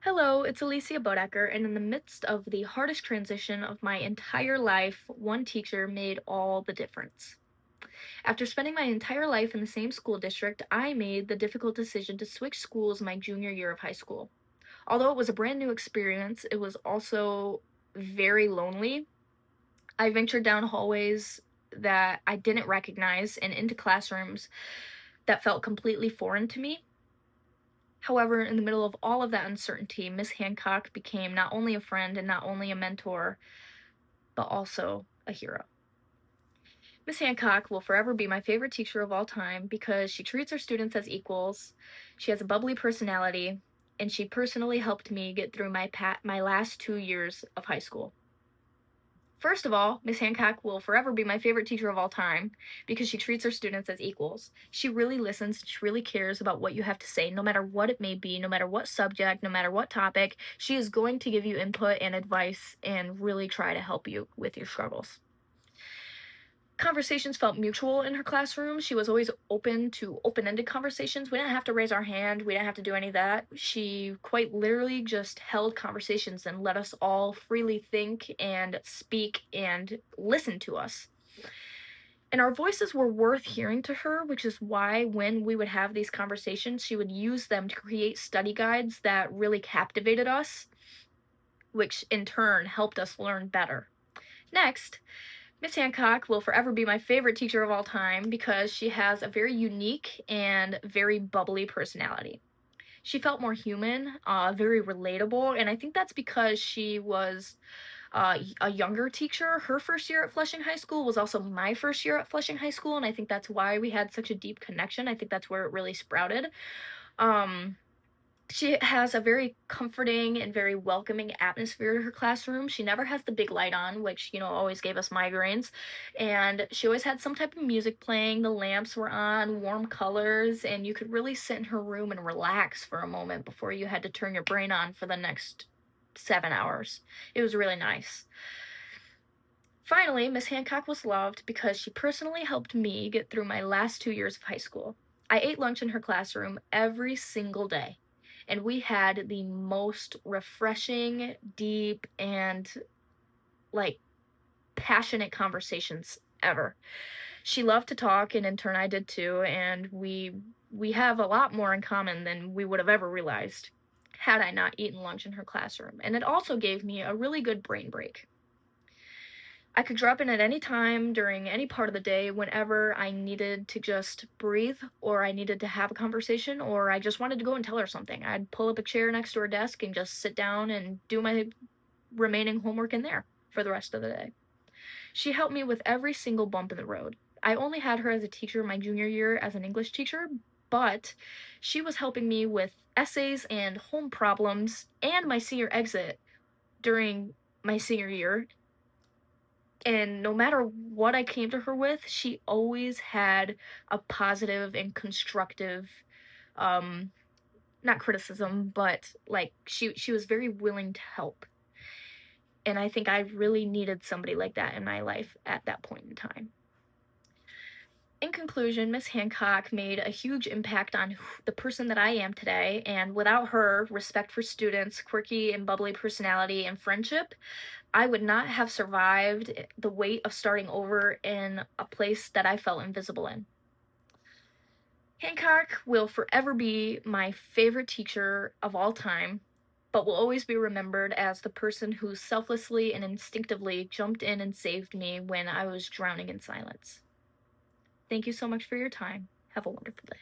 Hello, it's Alicia Bodecker, and in the midst of the hardest transition of my entire life, one teacher made all the difference. After spending my entire life in the same school district, I made the difficult decision to switch schools my junior year of high school. Although it was a brand new experience, it was also very lonely. I ventured down hallways that I didn't recognize and into classrooms that felt completely foreign to me. However, in the middle of all of that uncertainty, Miss Hancock became not only a friend and not only a mentor, but also a hero. Miss Hancock will forever be my favorite teacher of all time because she treats her students as equals, she has a bubbly personality, and she personally helped me get through my last 2 years of high school. First of all, Miss Hancock will forever be my favorite teacher of all time because she treats her students as equals. She really listens, she really cares about what you have to say, no matter what it may be, no matter what subject, no matter what topic. She is going to give you input and advice and really try to help you with your struggles. Conversations felt mutual in her classroom. She was always open to open-ended conversations. We didn't have to raise our hand. We didn't have to do any of that. She quite literally just held conversations and let us all freely think and speak and listen to us. And our voices were worth hearing to her, which is why when we would have these conversations, she would use them to create study guides that really captivated us, which in turn helped us learn better. Next, Miss Hancock will forever be my favorite teacher of all time because she has a very unique and very bubbly personality. She felt more human, very relatable, and I think that's because she was a younger teacher. Her first year at Flushing High School was also my first year at Flushing High School, and I think that's why we had such a deep connection. I think that's where it really sprouted. Um, she has a very comforting and very welcoming atmosphere to her classroom. She never has the big light on, which, always gave us migraines. And she always had some type of music playing. The lamps were on, warm colors, and you could really sit in her room and relax for a moment before you had to turn your brain on for the next 7 hours. It was really nice. Finally, Miss Hancock was loved because she personally helped me get through my last 2 years of high school. I ate lunch in her classroom every single day, and we had the most refreshing, deep, and like passionate conversations ever. She loved to talk, and in turn, I did too, and we have a lot more in common than we would have ever realized had I not eaten lunch in her classroom. And it also gave me a really good brain break. I could drop in at any time during any part of the day whenever I needed to just breathe, or I needed to have a conversation, or I just wanted to go and tell her something. I'd pull up a chair next to her desk and just sit down and do my remaining homework in there for the rest of the day. She helped me with every single bump in the road. I only had her as a teacher my junior year as an English teacher, but she was helping me with essays and home problems and my senior exit during my senior year, and no matter what I came to her with, she always had a positive and constructive, um, not criticism, but like she was very willing to help. And I think I really needed somebody like that in my life at that point in time. In conclusion, Miss Hancock made a huge impact on the person that I am today, and without her respect for students, quirky and bubbly personality, and friendship, I would not have survived the weight of starting over in a place that I felt invisible in. Hancock will forever be my favorite teacher of all time, but will always be remembered as the person who selflessly and instinctively jumped in and saved me when I was drowning in silence. Thank you so much for your time. Have a wonderful day.